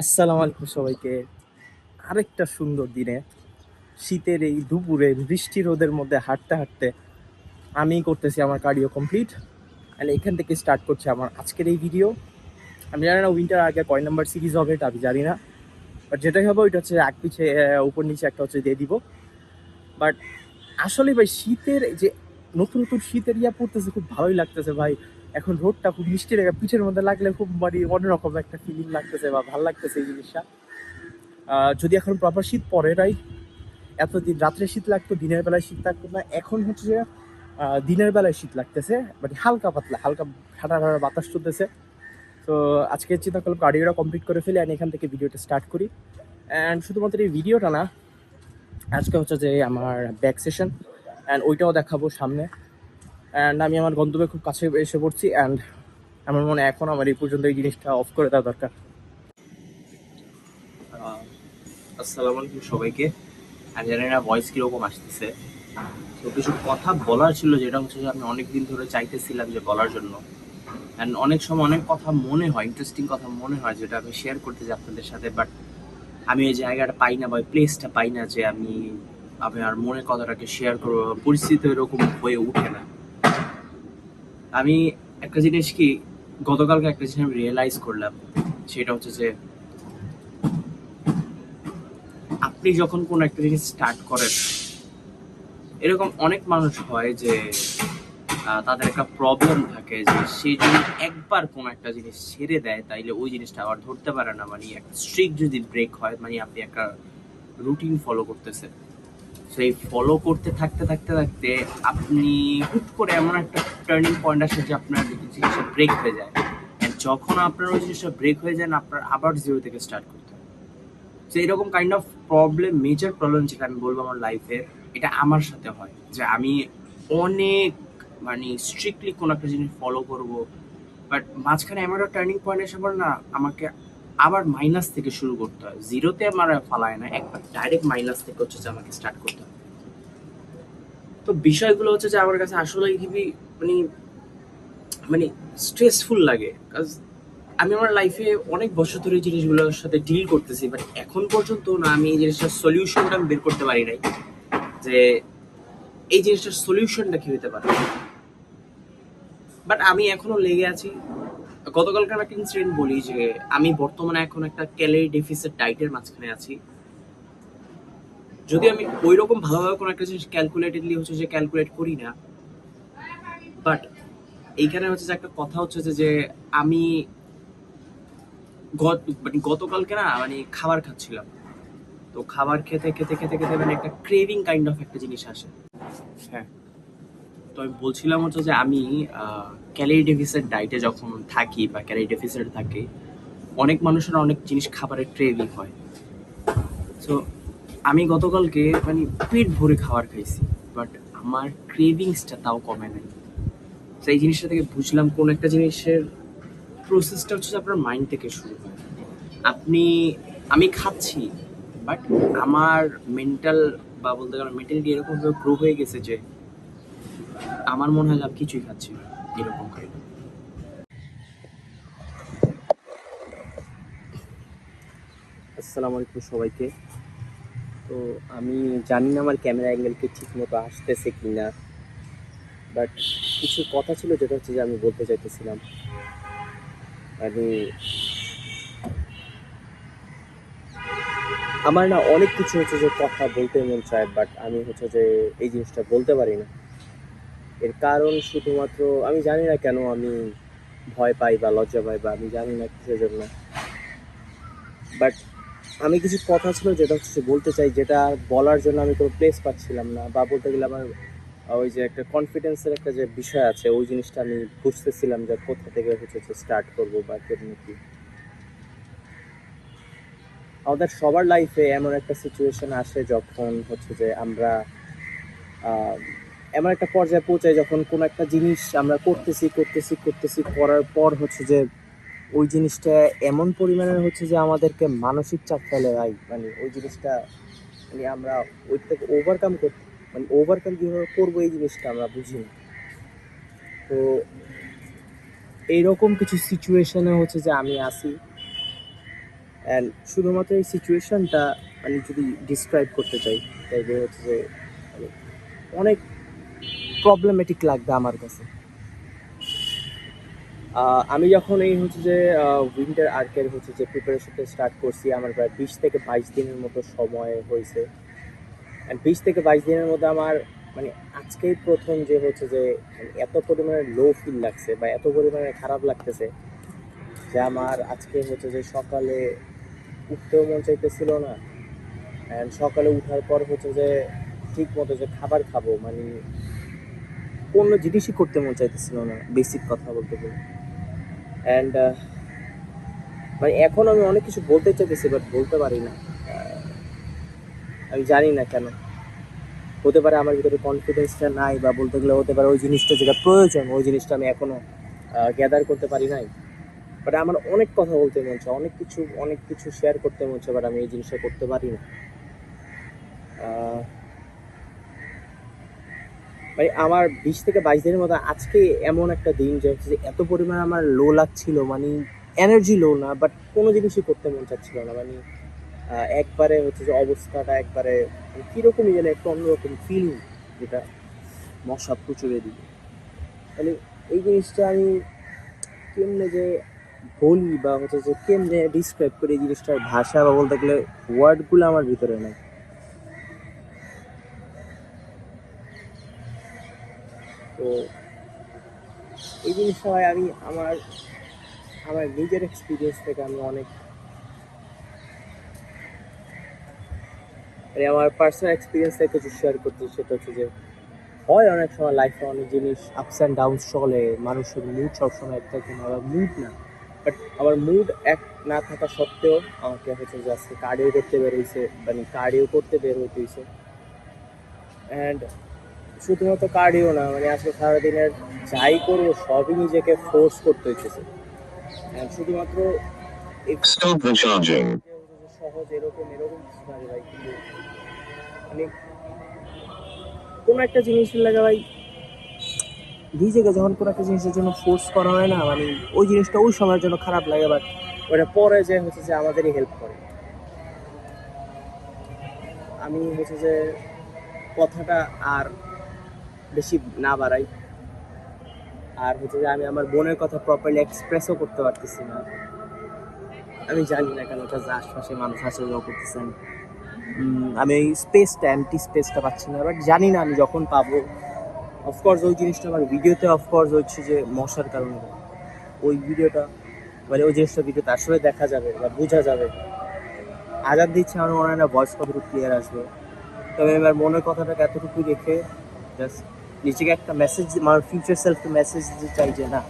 আসসালামু আলাইকুম সবাইকে। আরেকটা সুন্দর দিনে শীতের এই দুপুরে বৃষ্টি রোদের মধ্যে হাঁটতে হাঁটতে আমি করতেছি আমার কার্ডিও কমপ্লিট। অ্যান্ড এখান থেকে স্টার্ট করছে আমার আজকের এই ভিডিও। আমি জানি না উইন্টার আগে কয় নাম্বার সিরিজ হবে এটা আমি জানি না, বাট যেটাই হবে ওইটা হচ্ছে এক পিছে উপর নিচে একটা হচ্ছে দিয়ে দিব। বাট আসলে ভাই শীতের এই যে নতুন নতুন শীতের পড়তেছে, খুব ভালোই লাগতেছে ভাই। এখন রোদটা খুব মিষ্টি লাগে, পিঠের মধ্যে লাগলে খুব মানে অন্যরকম একটা ফিলিং লাগতেছে বা ভালো লাগতেছে এই জিনিসটা। যদি এখন প্রপার শীত পড়ে নাই, এতদিন রাত্রে শীত লাগতো, দিনের বেলায় শীত লাগতো না, এখন হচ্ছে যে দিনের বেলায় শীত লাগতেছে, মানে হালকা পাতলা হালকা ঠান্ডা ঠান্ডা বাতাস চলতেছে। তো আজকে চিন্তা করলাম কার্ডিওটা কমপ্লিট করে ফেলি অ্যান্ড এখান থেকে ভিডিওটা স্টার্ট করি। অ্যান্ড শুধুমাত্র এই ভিডিওটা না, আজকে হচ্ছে যে আমার ব্যাক সেশন অ্যান্ড ওইটাও দেখাবো সামনে। অ্যান্ড আমি আমার গন্তব্যে খুব কাছে এসে পড়ছি অ্যান্ড আমার মনে হয় এখন আমার এই পর্যন্ত এই জিনিসটা অফ করে দেওয়া দরকার। আসসালামু আলাইকুম সবাইকে। আমি জানি না ভয়েস কিরকম আসতেছে। তো কিছু কথা বলার ছিল, যেটা হচ্ছে যে আমি অনেকদিন ধরে চাইতেছিলাম যে বলার জন্য। অ্যান্ড অনেক সময় অনেক কথা মনে হয়, ইন্টারেস্টিং কথা মনে হয় যেটা আমি শেয়ার করতে চাই আপনাদের সাথে, বাট আমি এই জায়গাটা পাই না বা প্লেসটা পাই না যে আমি আমার মনের কথাটাকে শেয়ার করবো। পরিস্থিতি এরকম হয়ে ওঠে না। আমি একটা জিনিস কি, গতকালকে একটা জিনিস আমি রিয়েলাইজ করলাম, সেটা হচ্ছে যে আপনি যখন কোনো একটা জিনিস স্টার্ট করেন, এরকম অনেক মানুষ হয় যে তাদের একটা প্রবলেম থাকে যে সে যদি একবার কোনো একটা জিনিস ছেড়ে দেয় তাইলে ওই জিনিসটা আবার ধরতে পারে না। মানে একটা স্ট্রিক যদি ব্রেক হয়, মানে আপনি একটা রুটিন ফলো করতেছেন, সেই ফলো করতে থাকতে থাকতে থাকতে আপনি হুট করে এমন একটা টার্নিং পয়েন্ট আসে যে আপনার জিনিসটা ব্রেক হয়ে যায়। যখন আপনার ওই জিনিসটা ব্রেক হয়ে যায়, আপনার আবার জিরো থেকে স্টার্ট করতে হয়। তো এরকম kind of problem, major problem যেটা আমি বলবো আমার লাইফে, এটা আমার সাথে হয় যে আমি অনেক মানে স্ট্রিক্টলি কোনো একটা জিনিস ফলো করব, বাট মাঝখানে এমন একটা টার্নিং পয়েন্ট এসে পড়ে না, আমাকে আবার মাইনাস থেকে শুরু করতে হয়। জিরোতে আমার ফালায় না, একবার ডাইরেক্ট মাইনাস থেকে হচ্ছে যে আমাকে স্টার্ট করতে হয়। তো বিষয়গুলো হচ্ছে যে আমার কাছে আসলে খুবই মানে মানে স্ট্রেসফুল লাগে। আমি আমার লাইফে অনেক বছর ধরে এই জিনিসগুলোর সাথে ডিল করতেছি, বাট এখন পর্যন্ত না আমি এই জিনিসটার সলিউশনটা আমি বের করতে পারি নাই যে এই জিনিসটার সলিউশনটা কি হতে পারে। বাট আমি এখনো লেগে আছি। গতকালকার একটা ইনসিডেন্ট বলি যে আমি বর্তমানে এখন একটা ক্যালোরি ডেফিসিট ডায়েটের মাঝখানে আছি। যদি আমি ওই রকম ভালোভাবে কোনো একটা জিনিস ক্যালকুলেটেডলি হচ্ছে যে ক্যালকুলেট করি না, বাট এইখানে হচ্ছে যে একটা কথা হচ্ছে যে আমি মানে গতকালকে না মানে খাবার খাচ্ছিলাম। তো খাবার খেতে খেতে খেতে খেতে মানে একটা ক্রেভিং কাইন্ড অফ একটা জিনিস আসে। হ্যাঁ, তো আমি বলছিলাম হচ্ছে যে আমি ক্যালোরি ডেফিসিট ডায়েটে যখন থাকি বা ক্যালোরি ডেফিসিট থাকে, অনেক মানুষের অনেক জিনিস খাবারের ক্রেভিং হয়। তো আমি গতকালকে মানে পেট ভরে খাবার খাইছি, বাট আমার ক্রেভিংসটা তাও কমে নাই। তো এই জিনিসটা থেকে বুঝলাম কোন একটা জিনিসের প্রসেসটা হচ্ছে যে আপনার মাইন্ড থেকে শুরু হয়। আপনি আমি খাচ্ছি, বাট আমার মেন্টাল বা বলতে গেলে মেন্টালিটি এরকমভাবে গ্রো হয়ে গেছে যে আমার মনে হয় আমি কিছুই খাচ্ছি না, এরকম kind of। আসসালামু আলাইকুম সবাইকে। তো আমি জানি না আমার ক্যামেরা অ্যাঙ্গেলকে ঠিক মতো আসতেছে কি না, বাট কিছু কথা ছিল যেটা হচ্ছে যে আমি বলতে চাইতেছিলাম। মানে আমার না অনেক কিছু হচ্ছে যে কথা বলতে মন চায়, বাট আমি হচ্ছে যে এই জিনিসটা বলতে পারি না। এর কারণ শুধুমাত্র আমি জানি না কেন আমি ভয় পাই বা লজ্জা পাই, বা আমি জানি না কিসের জন্য, বাট আমি কিছু কথা ছিল যেটা হচ্ছে বলতে চাই, যেটা বলার জন্য আমি কোনো প্লেস পাচ্ছিলাম না, বা বলতে গেলে আমার ওই যে একটা কনফিডেন্সের একটা যে বিষয় আছে, ওই জিনিসটা আমি বুঝতেছিলাম যে কোথা থেকে হচ্ছে স্টার্ট করবো বা কেমনি কি। আমাদের সবার লাইফে এমন একটা সিচুয়েশন আসে যখন হচ্ছে যে আমরা আহ, এমন একটা পর্যায়ে পৌঁছাই যখন কোনো একটা জিনিস আমরা করতেছি করতেছি করতেছি করার পর হচ্ছে যে ওই জিনিসটা এমন পরিমাণের হচ্ছে যে আমাদেরকে মানসিক চাপ ফেলে ভাই, মানে ওই জিনিসটা মানে আমরা ওইটাকে ওভারকাম করতে, মানে ওভারকাম কীভাবে করবো এই জিনিসটা আমরা বুঝি না। তো এইরকম কিছু সিচুয়েশনে হচ্ছে যে আমি আসি, অ্যান্ড শুধুমাত্র এই সিচুয়েশনটা আমি যদি ডিসক্রাইব করতে চাই তাইলে হচ্ছে যে মানে অনেক প্রবলেমেটিক লাগবে আমার কাছে। আমি যখন এই হচ্ছে যে উইন্টার আর্কের হচ্ছে যে প্রিপারেশনটা স্টার্ট করছি, আমার প্রায় 20 থেকে 22 দিনের মতো সময় হয়েছে। অ্যান্ড 20 থেকে 22 দিনের মধ্যে আমার মানে আজকেই প্রথম যে হচ্ছে যে মানে এত পরিমাণে লো ফিল লাগছে বা এত পরিমাণে খারাপ লাগতেছে যে আমার আজকে হচ্ছে যে সকালে উঠতেও মন চাইতেছিল না। অ্যান্ড সকালে উঠার পর হচ্ছে যে ঠিক মতো যে খাবার খাবো মানে কোনো জিনিসই করতে মন চাইতেছিল না, বেসিক কথা বলতে গেলে। অ্যান্ড মানে এখন আমি অনেক কিছু বলতে চাইতেছি বাট বলতে পারি না। আমি জানি না কেন। হতে পারে আমার ভিতরে কনফিডেন্সটা নাই, বা বলতে গেলে হতে পারে ওই জিনিসটা যেটা প্রয়োজন ওই জিনিসটা আমি এখনো গ্যাদার করতে পারি নাই। বাট আমার অনেক কথা বলতে মন চায়, অনেক কিছু শেয়ার করতে মন চায়, বাট আমি এই জিনিসটা করতে পারি না। মানে আমার 20 থেকে 22 দিনের মতো আজকে এমন একটা দিন যে হচ্ছে যে এত পরিমাণে আমার লো লাগছিল, মানে এনার্জি লো না বাট কোনো জিনিসই করতে মন চাচ্ছিল না। মানে একবারে হচ্ছে যে অবস্থাটা একবারে মানে কীরকমই যেন একটা অন্যরকম ফিলিং, যেটা মশা প্রচুরে দিবে। মানে এই জিনিসটা আমি কেমনে যে বলি বা হচ্ছে যে কেমনে ডিসক্রাইব করি এই জিনিসটার ভাষা বা বলতে গেলে ওয়ার্ডগুলো আমার ভিতরে নাই। তো এই জিনিসটা হয় আমি আমার আমার নিজের এক্সপিরিয়েন্স থেকে আমি অনেক মানে আমার পার্সোনাল এক্সপিরিয়েন্স থেকে কিছু শেয়ার করতে, সেটা হচ্ছে যে হয় অনেক সময় লাইফে অনেক জিনিস আপস অ্যান্ড ডাউনস চলে, মানুষের মুড সবসময় এক থাকে না, আবার মুড না। বাট আমার মুড এক না থাকা সত্ত্বেও আমাকে হচ্ছে যে আজকে কার্ডিও করতে বের হয়েছে, মানে কার্ডিও করতে বের হইতে হয়েছে। অ্যান্ড শুধুমাত্র কার্ডিও না, মানে আজকে সারাদিনের যাই করবো সবই নিজেকে ফোর্স করতে হইতেছে। অ্যান্ড শুধুমাত্র Stop recharging. সহজ এরকম এরকম কিছু না রে ভাই, কিন্তু মানে কোনো একটা জিনিসের লাগে ভাই নিজেকে যখন কোনো একটা জিনিসের জন্য ফোর্স করা হয় না, মানে ওই জিনিসটা ওই সময়ের জন্য খারাপ লাগে, বাট ওটা পরে যে হচ্ছে যে আমাদেরই হেল্প করে। আমি হচ্ছে যে কথাটা আর বেশি না বাড়াই, আর হচ্ছে যে আমি আমার বোনের কথা প্রপারলি এক্সপ্রেসও করতে পারতেছি না। আমি জানি না কেন, যে আশপাশে মানুষ আসা যাওয়া করতেছেন, আমি ওই স্পেসটা এমটি স্পেসটা পাচ্ছি না। বাট জানি না আমি যখন পাবো, অফকোর্স ওই জিনিসটা আমার ভিডিওতে অফকোর্স হচ্ছে যে মশার কারণে ওই ভিডিওটা মানে ওই জিনিসটা ভিডিওতে আসলে দেখা যাবে বা বোঝা যাবে। আজাদ দিচ্ছে আমার মনে হয় না ভয়েস কতটুকু ক্লিয়ার আসবে। তবে আমার মনের কথাটাকে এতটুকু রেখে জাস্ট নিজেকে একটা মেসেজ, আমার ফিউচার সেলফকে মেসেজ দিতে চাই যে না,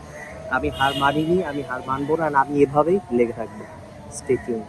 আমি হার মানিনি, আমি হার মানবো না, আর আমি এভাবেই লেগে থাকবো। Stay tune.